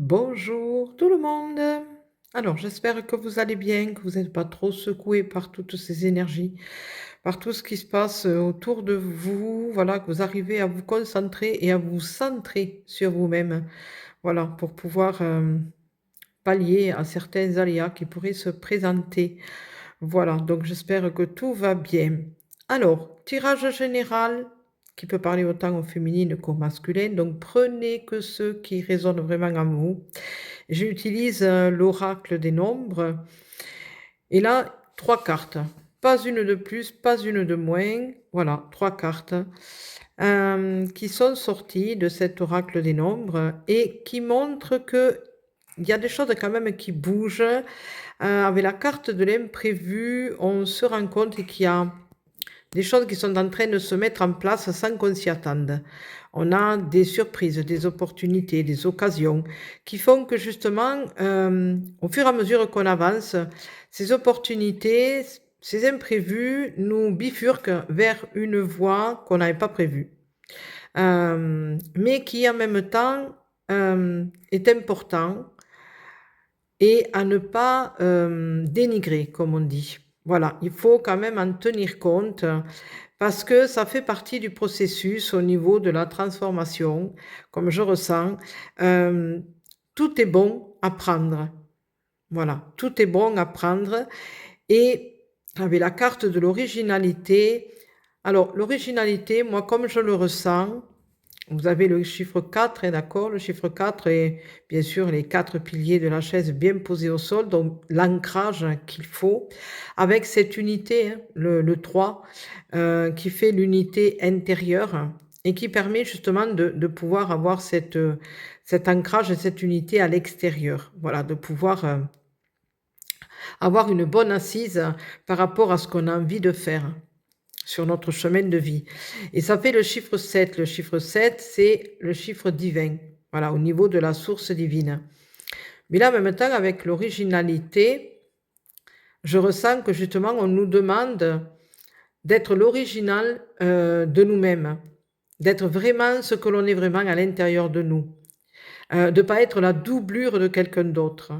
Bonjour tout le monde. Alors, j'espère que vous allez bien, que vous n'êtes pas trop secoués par toutes ces énergies, par tout ce qui se passe autour de vous. Voilà, que vous arrivez à vous concentrer et à vous centrer sur vous-même. Voilà, pour pouvoir pallier à certains aléas qui pourraient se présenter. Voilà, donc j'espère que tout va bien. Alors, tirage général qui peut parler autant au féminin qu'au masculin. Donc, prenez que ceux qui résonnent vraiment en vous. J'utilise, l'oracle des nombres et là, 3 cartes. Pas une de plus, pas une de moins. Voilà, 3 cartes, qui sont sorties de cet oracle des nombres et qui montrent qu'il y a des choses quand même qui bougent. Avec la carte de l'imprévu, on se rend compte qu'il y a des choses qui sont en train de se mettre en place sans qu'on s'y attende. On a des surprises, des opportunités, des occasions qui font que justement, au fur et à mesure qu'on avance, ces opportunités, ces imprévus nous bifurquent vers une voie qu'on n'avait pas prévue. Mais qui en même temps est important et à ne pas dénigrer, comme on dit. Voilà, il faut quand même en tenir compte parce que ça fait partie du processus au niveau de la transformation, comme je ressens. Euh, Tout est bon à prendre. Voilà, tout est bon à prendre. Et avec la carte de l'originalité, alors l'originalité, moi comme je le ressens, vous avez le chiffre 4, hein, d'accord? Le chiffre 4 et bien sûr les 4 piliers de la chaise bien posés au sol, donc l'ancrage qu'il faut, avec cette unité, hein, le 3, qui fait l'unité intérieure et qui permet justement de pouvoir avoir cet ancrage et cette unité à l'extérieur. Voilà, de pouvoir avoir une bonne assise par rapport à ce qu'on a envie de faire sur notre chemin de vie. Et ça fait le chiffre 7. Le chiffre 7, c'est le chiffre divin, voilà, au niveau de la source divine. Mais là, en même temps, avec l'originalité, je ressens que justement, on nous demande d'être l'original de nous-mêmes, d'être vraiment ce que l'on est vraiment à l'intérieur de nous, de ne pas être la doublure de quelqu'un d'autre,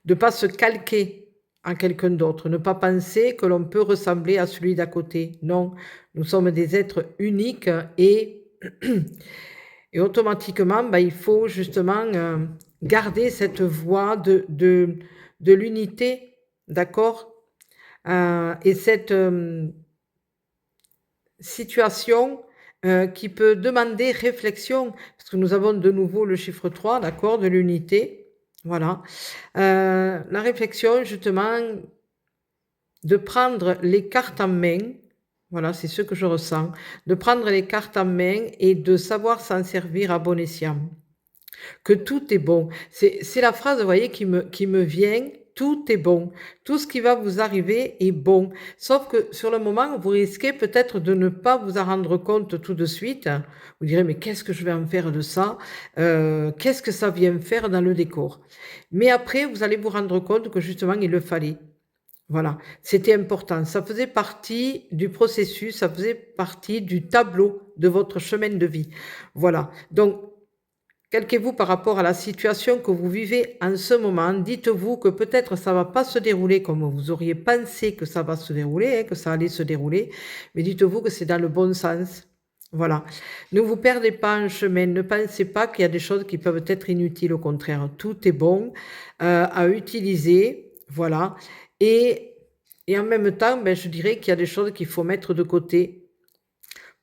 de ne pas se calquer en quelqu'un d'autre, ne pas penser que l'on peut ressembler à celui d'à côté. Non, nous sommes des êtres uniques et, et automatiquement, il faut justement garder cette voie de l'unité, d'accord. Et cette situation qui peut demander réflexion, parce que nous avons de nouveau le chiffre 3, d'accord, de l'unité. Voilà. La réflexion, justement, de prendre les cartes en main, voilà, c'est ce que je ressens, de prendre les cartes en main et de savoir s'en servir à bon escient. Que tout est bon. C'est la phrase, vous voyez, qui me vient. Tout est bon. Tout ce qui va vous arriver est bon. Sauf que sur le moment, vous risquez peut-être de ne pas vous en rendre compte tout de suite. Vous direz, mais qu'est-ce que je vais en faire de ça? Qu'est-ce que ça vient faire dans le décor? Mais après, vous allez vous rendre compte que justement, il le fallait. Voilà, c'était important. Ça faisait partie du processus, ça faisait partie du tableau de votre chemin de vie. Voilà. Donc, calquez-vous par rapport à la situation que vous vivez en ce moment. Dites-vous que peut-être ça va pas se dérouler comme vous auriez pensé que ça va se dérouler, hein, que ça allait se dérouler, mais dites-vous que c'est dans le bon sens. Voilà. Ne vous perdez pas en chemin. Ne pensez pas qu'il y a des choses qui peuvent être inutiles. Au contraire, tout est bon à utiliser. Voilà. Et, et en même temps, je dirais qu'il y a des choses qu'il faut mettre de côté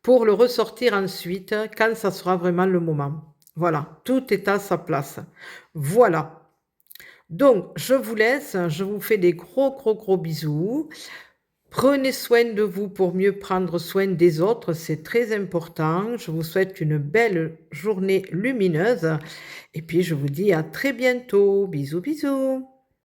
pour le ressortir ensuite quand ça sera vraiment le moment. Voilà, tout est à sa place. Voilà. Donc, je vous laisse, je vous fais des gros, gros, gros bisous. Prenez soin de vous pour mieux prendre soin des autres, c'est très important. Je vous souhaite une belle journée lumineuse et puis je vous dis à très bientôt. Bisous, bisous.